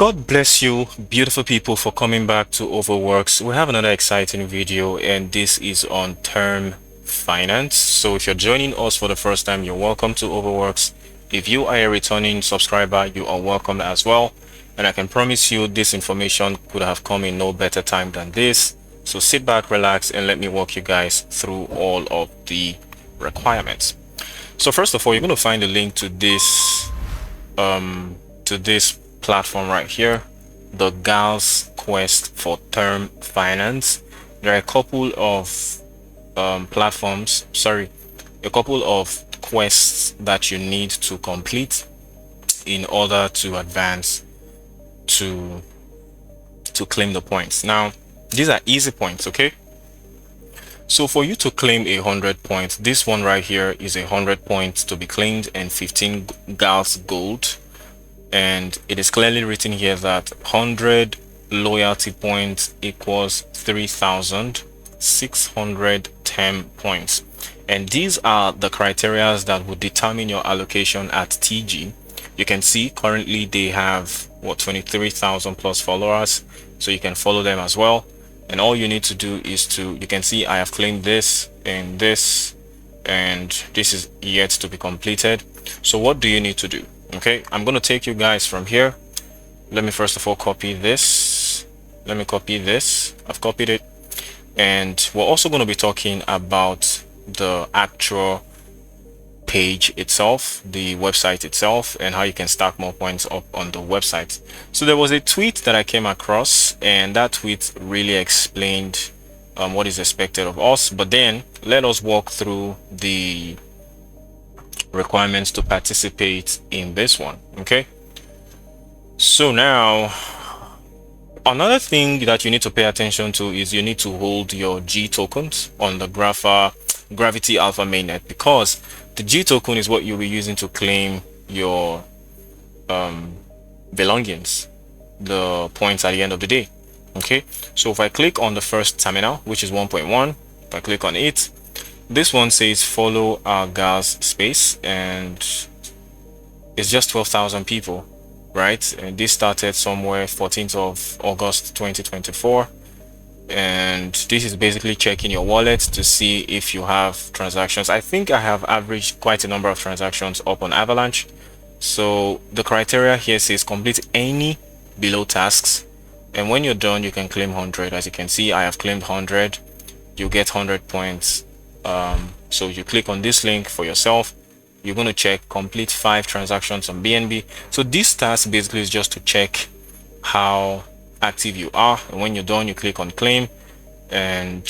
God bless you, beautiful people, for coming back to Ovoworks. We have another exciting video, and this is on term finance. So if you're joining us for the first time, you're welcome to Ovoworks. If you are a returning subscriber, you are welcome as well. And I can promise you this information could have come in no better time than this. So sit back, relax, and let me walk you guys through all of the requirements. So first of all, you're going to find a link to this platform right here, the Galxe Quest for Term Finance. There are a couple of a couple of quests that you need to complete in order to advance to claim the points. Now, these are easy points, okay? So for you to claim 100 points, this one right here is 100 points to be claimed and 15 Galxe gold. And it is clearly written here that 100 loyalty points equals 3,610 points. And these are the criteria that would determine your allocation at TG. You can see currently they have 23,000 plus followers, so you can follow them as well. And all you need to do is you can see I have claimed this and this, and this is yet to be completed. So what do you need to do? Okay, I'm going to take you guys from here. Let me first of all copy this. Let me copy this. I've copied it. And we're also going to be talking about the actual page itself, the website itself, and how you can stack more points up on the website. So there was a tweet that I came across, and that tweet really explained what is expected of us. But then let us walk through the requirements to participate in this one. Okay, so now another thing that you need to pay attention to is you need to hold your G tokens on the Gravity Alpha mainnet, because the G token is what you'll be using to claim your belongings, the points at the end of the day. Okay, so if I click on the first terminal, which is 1.1, if I click on it, this one says follow our Galxe space, and it's just 12,000 people, right? And this started somewhere 14th of August 2024, and this is basically checking your wallet to see if you have transactions. I think I have averaged quite a number of transactions up on Avalanche. So the criteria here says complete any below tasks, and when you're done you can claim 100. As you can see, I have claimed 100. You get 100 points. So you click on this link for yourself. You're going to check complete 5 transactions on BNB. So this task basically is just to check how active you are, and when you're done you click on claim and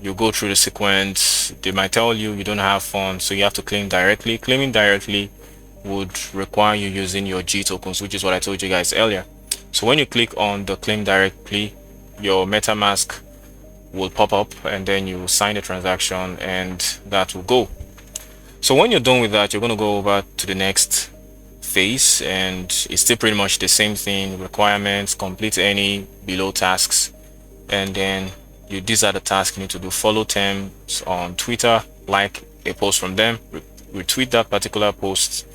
you go through the sequence. They might tell you you don't have funds, so you have to claim directly. Claiming directly would require you using your G tokens, which is what I told you guys earlier. So when you click on the claim directly, your MetaMask will pop up, and then you sign the transaction and that will go. So when you're done with that, you're going to go over to the next phase, and it's still pretty much the same thing. Requirements: complete any below tasks, and then these are the tasks you need to do. Follow terms on Twitter, like a post from them, retweet that particular post.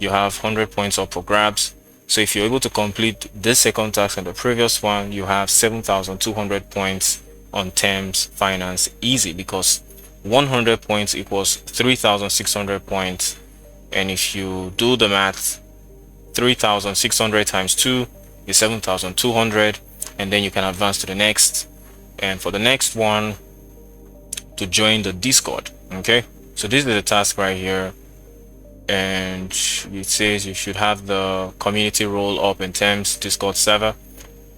You have 100 points up for grabs. So if you're able to complete this second task and the previous one, you have 7,200 points on terms finance, easy, because 100 points equals 3,600 points. And if you do the math, 3,600 times 2 is 7,200, and then you can advance to the next. And for the next one, to join the Discord. Okay, so this is the task right here, and it says you should have the community role up in terms Discord server.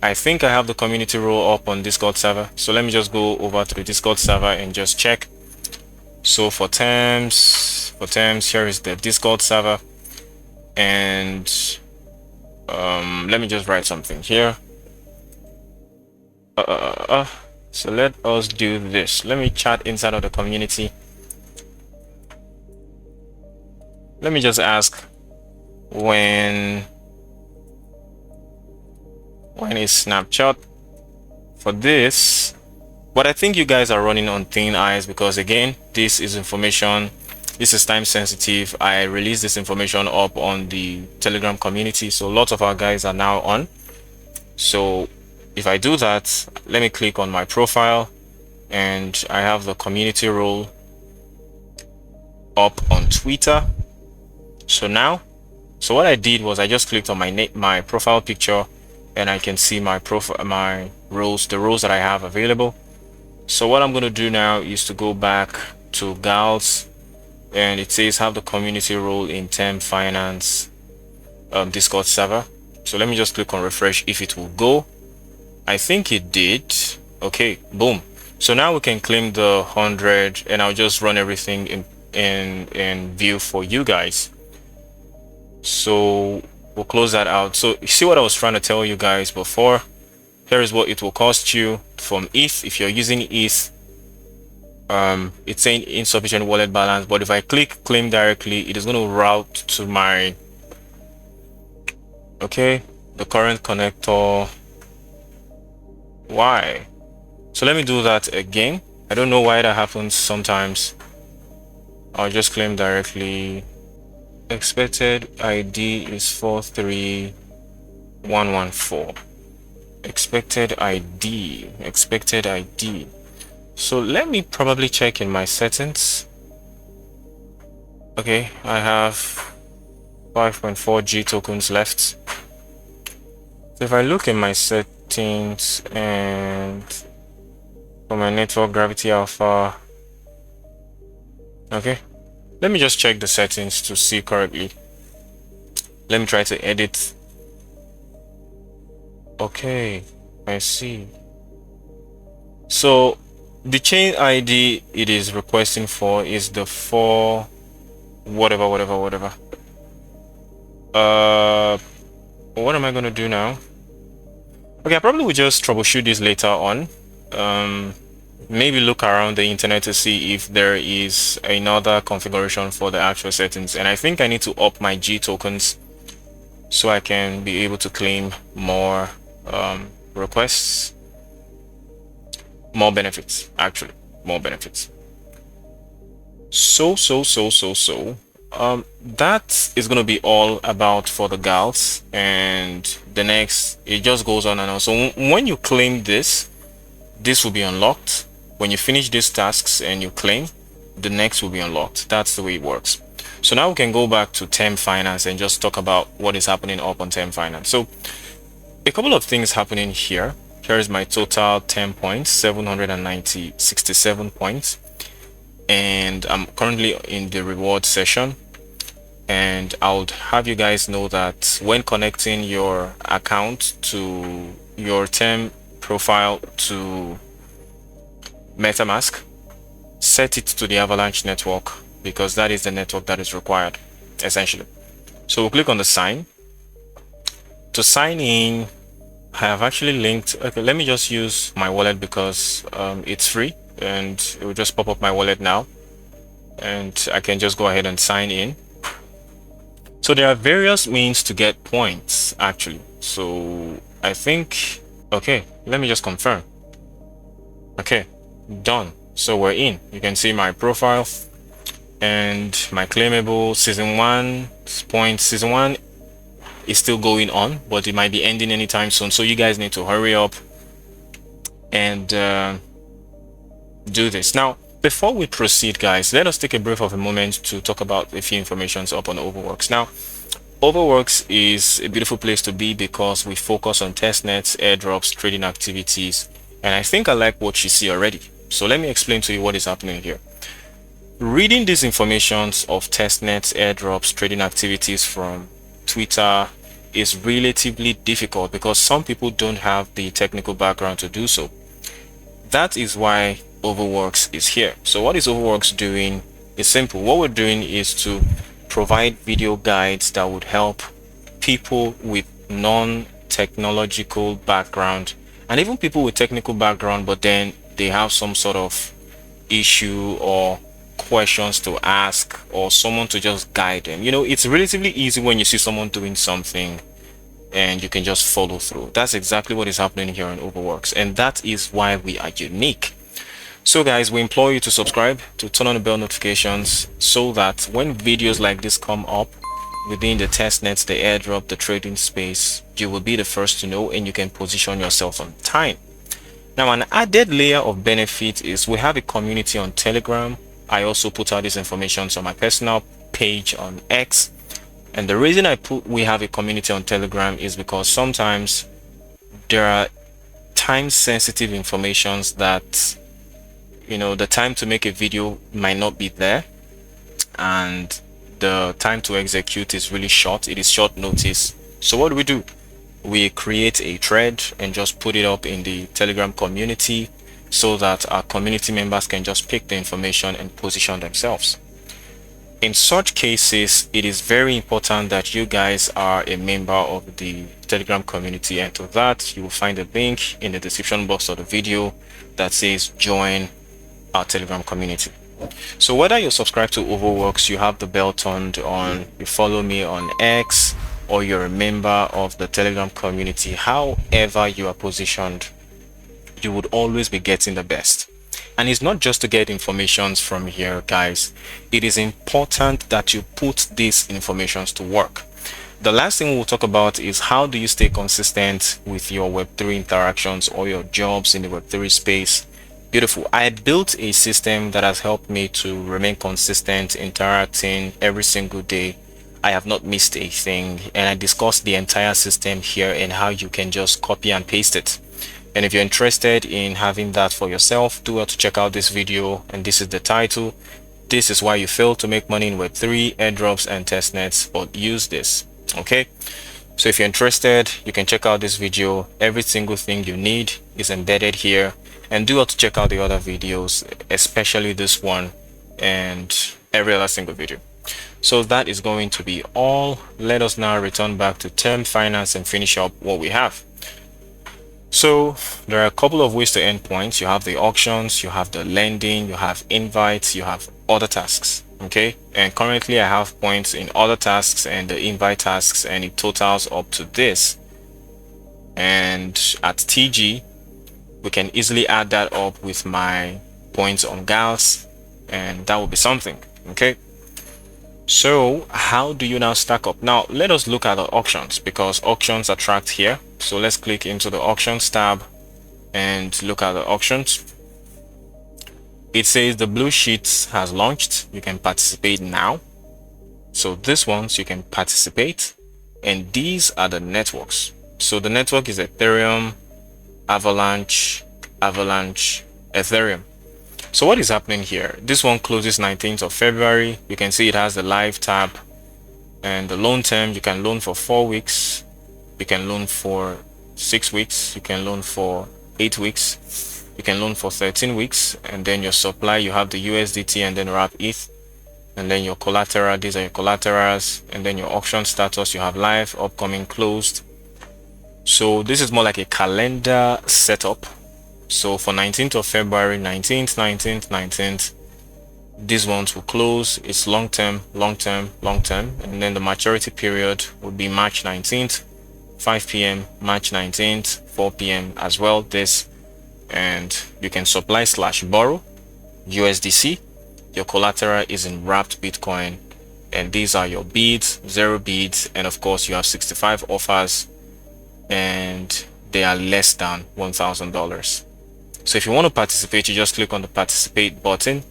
I think I have the community role up on Discord server, so let me just go over to the Discord server and just check. So for terms, here is the Discord server, and let me just write something here. So let us do this. Let me chat inside of the community. Let me just ask when is snapshot for this. But I think you guys are running on thin ice, because again, this is information, this is time sensitive. I released this information up on the Telegram community, so lots of our guys are now on. So if I do that, let me click on my profile, and I have the community role up on Twitter. So what I did was I just clicked on my profile picture, and I can see my profile, my roles, the roles that I have available. So what I'm going to do now is to go back to Galxe, and it says have the community role in Term Finance Discord server. So let me just click on refresh if it will go. I think it did. Okay, boom. So now we can claim the 100, and I'll just run everything in view for you guys. So we'll close that out. So you see what I was trying to tell you guys before? Here is what it will cost you from ETH. If you're using ETH, it's saying insufficient wallet balance, but if I click claim directly, it is going to route to my the current connector. Why? So let me do that again. I don't know why that happens sometimes. I'll just claim directly. Expected ID is 43114. Expected ID. So let me probably check in my settings. Okay, I have 5.4 G tokens left. So if I look in my settings and for my network gravity alpha, okay, let me just check the settings to see correctly. Let me try to edit. Okay, I see. So the chain ID it is requesting for is the 4 whatever. What am I gonna do now? Okay, I probably will just troubleshoot this later on. Maybe look around the internet to see if there is another configuration for the actual settings, and I think I need to up my G tokens so I can be able to claim more requests, more benefits, actually more benefits. So that is going to be all about for the Galxe, and the next it just goes on and on. So when you claim this will be unlocked. When you finish these tasks and you claim, the next will be unlocked. That's the way it works. So now we can go back to Term Finance and just talk about what is happening up on Term Finance. So a couple of things happening here. Here is my total 10 points, 767 points, and I'm currently in the reward session. And I would have you guys know that when connecting your account to your Term profile to MetaMask, set it to the Avalanche network, because that is the network that is required essentially. So we'll click on the sign. To sign in, I have actually linked, okay, let me just use my wallet because it's free, and it will just pop up my wallet now, and I can just go ahead and sign in. So there are various means to get points actually. So I think, okay, let me just confirm. Okay, done. So we're in. You can see my profile and my claimable season 1 points. Season 1 is still going on, but it might be ending anytime soon, so you guys need to hurry up and do this. Now before we proceed, guys, let us take a brief of a moment to talk about a few informations up on Ovoworks. Now Ovoworks is a beautiful place to be because we focus on testnets, airdrops, trading activities, and I think I like what you see already. So let me explain to you what is happening here. Reading these informations of testnets, airdrops, trading activities from Twitter is relatively difficult because some people don't have the technical background to do so. That is why Ovoworks is here. So what is Ovoworks doing? It's simple. What we're doing is to provide video guides that would help people with non-technological background, and even people with technical background but then they have some sort of issue or questions to ask, or someone to just guide them. You know, it's relatively easy when you see someone doing something and you can just follow through. That's exactly what is happening here on Ovoworks, and that is why we are unique. So guys, we implore you to subscribe, to turn on the bell notifications, so that when videos like this come up, within the testnet, the airdrop, the trading space, you will be the first to know, and you can position yourself on time. Now, an added layer of benefit is we have a community on Telegram. I also put out this information on my personal page on X. And the reason we have a community on Telegram is because sometimes there are time sensitive informations that, the time to make a video might not be there, and the time to execute is really short. It is short notice. So what do? We create a thread and just put it up in the Telegram community so that our community members can just pick the information and position themselves. In such cases, it is very important that you guys are a member of the Telegram community, and to that you will find a link in the description box of the video that says join our Telegram community. So whether you're subscribed to Ovoworks, you have the bell turned on, you follow me on X, or you're a member of the Telegram community, however you are positioned, you would always be getting the best. And it's not just to get information from here, guys. It is important that you put these informations to work. The last thing we'll talk about is how do you stay consistent with your Web3 interactions or your jobs in the Web3 space. Beautiful. I built a system that has helped me to remain consistent, interacting every single day. I have not missed a thing, and I discussed the entire system here and how you can just copy and paste it. And if you're interested in having that for yourself, do well to check out this video, and this is the title. This is why you fail to make money in Web3, airdrops and testnets, but use this. Okay, so if you're interested, you can check out this video. Every single thing you need is embedded here, and do well to check out the other videos, especially this one and every other single video. So that is going to be all. Let us now return back to term finance and finish up what we have. So there are a couple of ways to earn points. You have the auctions, you have the lending, you have invites, you have other tasks. Okay, and currently I have points in other tasks and the invite tasks, and it totals up to this. And at TG, we can easily add that up with my points on Galxe, and that will be something. Okay, so how do you now stack up? Now let us look at the auctions, because auctions are tracked here. So let's click into the auctions tab and look at the auctions. It says the blue sheet has launched. You can participate now. So this ones you can participate, and these are the networks. So the network is Ethereum, Avalanche, Ethereum. So what is happening here? This one closes 19th of February. You can see it has the live tab, and the loan term, you can loan for 4 weeks, you can loan for 6 weeks, you can loan for 8 weeks, you can loan for 13 weeks, and then your supply, you have the USDT and then wrap ETH, and then your collateral, these are your collaterals, and then your auction status, you have live, upcoming, closed. So this is more like a calendar setup. So for 19th of February, 19th, these ones will close. It's long term, and then the maturity period would be March 19th, 5 p.m, March 19th, 4 p.m. as well. This, and you can supply / borrow USDC. Your collateral is in wrapped Bitcoin, and these are your bids, 0 bids, and of course you have 65 offers, and they are less than $1,000. So if you want to participate, you just click on the participate button,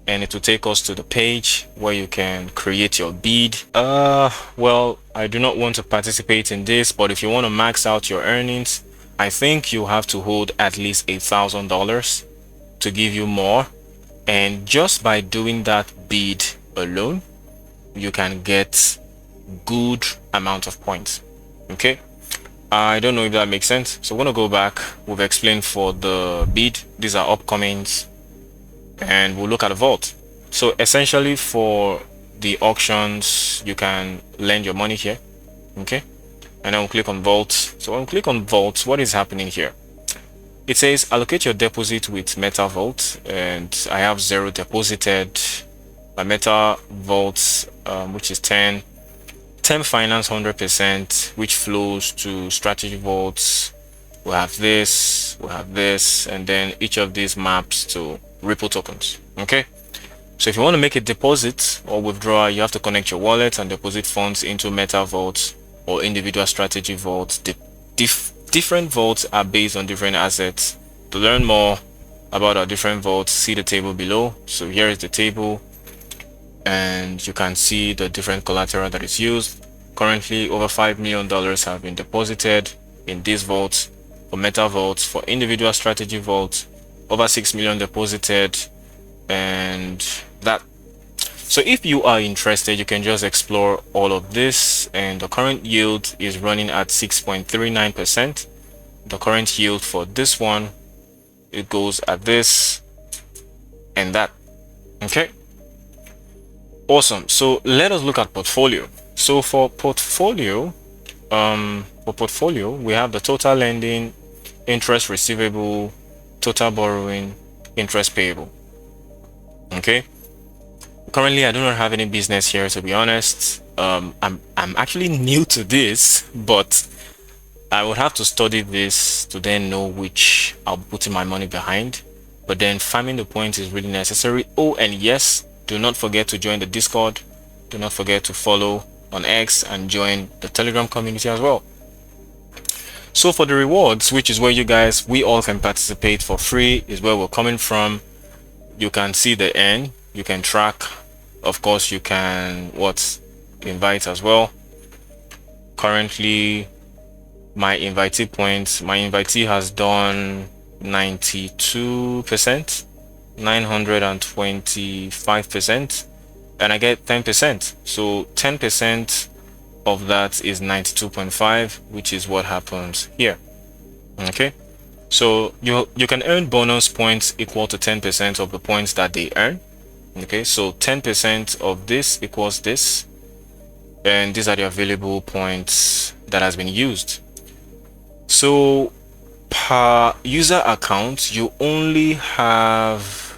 and it will take us to the page where you can create your bid. Well, I do not want to participate in this, but if you want to max out your earnings, I think you have to hold at least $1,000 to give you more, and just by doing that bid alone, you can get good amount of points. Okay, I don't know if that makes sense. So we're gonna go back. We've explained for the bid, these are upcomings, and we'll look at the vault. So essentially for the auctions, you can lend your money here. Okay, and then we'll click on vault. So when we click on vault, what is happening here? It says allocate your deposit with Meta Vault, and I have 0 deposited. My Meta Vault, which is 10 finance 100%, which flows to strategy vaults. We have this, and then each of these maps to Ripple tokens. Okay, So if you want to make a deposit or withdrawal, you have to connect your wallet and deposit funds into Meta vaults or individual strategy vaults. The different vaults are based on different assets. To learn more about our different vaults, see the table below. So here is the table, and you can see the different collateral that is used. Currently, over $5 million have been deposited in these vaults. For Meta vaults, for individual strategy vaults, over 6 million deposited, and that. So if you are interested, you can just explore all of this, and the current yield is running at 6.39%. The current yield for this one, it goes at this and that. Okay, awesome. So let us look at portfolio. So for portfolio, we have the total lending, interest receivable, total borrowing, interest payable. Okay, currently I do not have any business here, to be honest. I'm actually new to this, but I would have to study this to then know which I'll be putting my money behind. But then farming the points is really necessary. Oh, and yes, do not forget to join the Discord. Do not forget to follow on X and join the Telegram community as well. So for the rewards, which is where we all can participate for free, is where we're coming from. You can see the end, you can track. Of course, you can invite as well. Currently, my invitee has done 92%, 925%, and I get 10%. So 10% of that is 92.5, which is what happens here. Okay, so you can earn bonus points equal to 10% of the points that they earn. Okay, so 10% of this equals this, and these are the available points that has been used. So per user account, you only have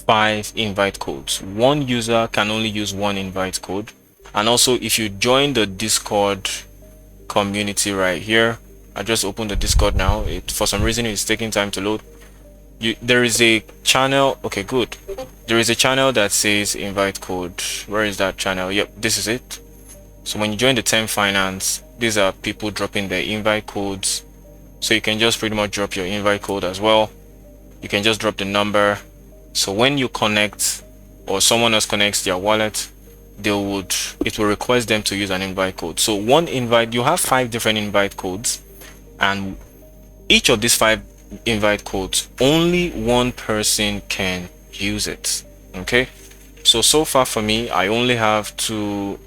5 invite codes. One user can only use 1 invite code. And also, if you join the Discord community right here, I just opened the Discord now. For some reason it's taking time to load. There is a channel. Okay, good. There is a channel that says invite code. Where is that channel? Yep, this is it. So when you join the 10 Finance, these are people dropping their invite codes. So you can just pretty much drop your invite code as well. You can just drop the number. So when you connect or someone else connects their wallet, it will request them to use an invite code. So one invite, you have 5 different invite codes, and each of these 5 invite codes, only one person can use it. Okay, so far for me, I only have 2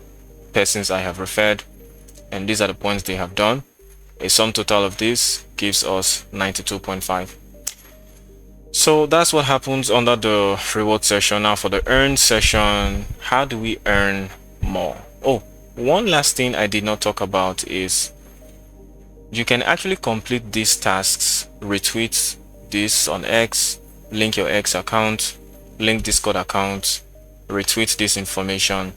persons I have referred, and these are the points they have done. A sum total of this gives us 92.5. So that's what happens under the reward session. Now for the earn session, how do we earn more? Oh, one last thing I did not talk about is you can actually complete these tasks, retweet this on X, link your X account, link Discord account, retweet this information,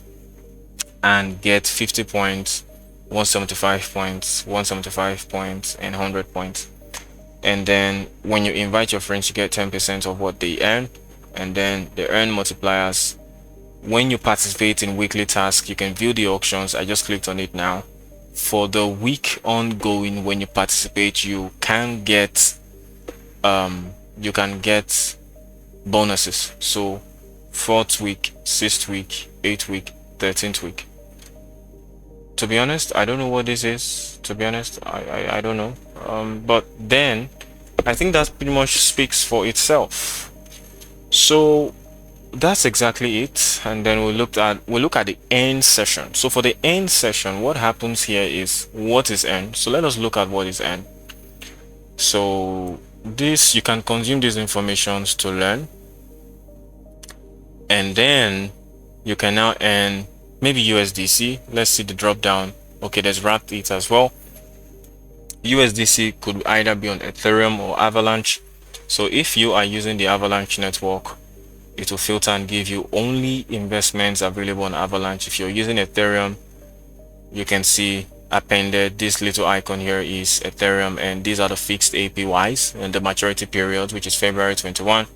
and get 50 points, 175 points, 175 points, and 100 points. And then when you invite your friends, you get 10% of what they earn, and then the earn multipliers. When you participate in weekly tasks, you can view the auctions. I just clicked on it now. For the week ongoing, when you participate, you can get bonuses. So 4th week, 6th week, 8th week, 13th week. To be honest, I don't know what this is. To be honest, I don't know. But then I think that pretty much speaks for itself. So that's exactly it. And then we'll look at the end session. So for the end session, what happens here is what is earned. So let us look at what is earned. So this, you can consume these informations to learn, and then you can now earn maybe USDC. Let's see the drop down. Okay, there's wrapped it as well. USDC could either be on Ethereum or Avalanche. So if you are using the Avalanche network, it will filter and give you only investments available on Avalanche. If you're using Ethereum, you can see appended this little icon here is Ethereum, and these are the fixed APYs and the maturity period, which is February 21.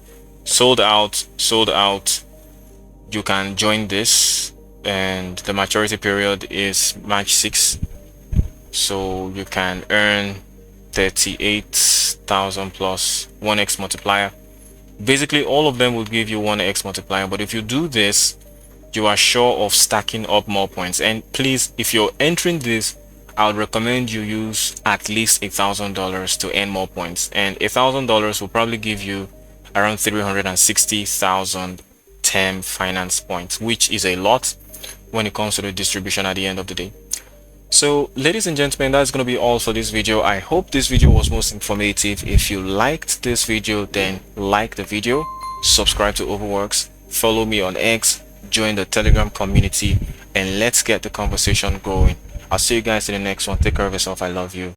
Sold out, you can join this, and the maturity period is March 6th. So you can earn 38,000 plus 1x multiplier. Basically, all of them will give you 1x multiplier, but if you do this, you are sure of stacking up more points. And please, if you're entering this, I would recommend you use at least $1,000 to earn more points, and $1,000 will probably give you around 360,000 term finance points, which is a lot when it comes to the distribution at the end of the day. So ladies and gentlemen, that's going to be all for this video. I hope this video was most informative. If you liked this video, then like the video, subscribe to Ovoworks, follow me on X, join the Telegram community, and let's get the conversation going. I'll see you guys in the next one. Take care of yourself. I love you.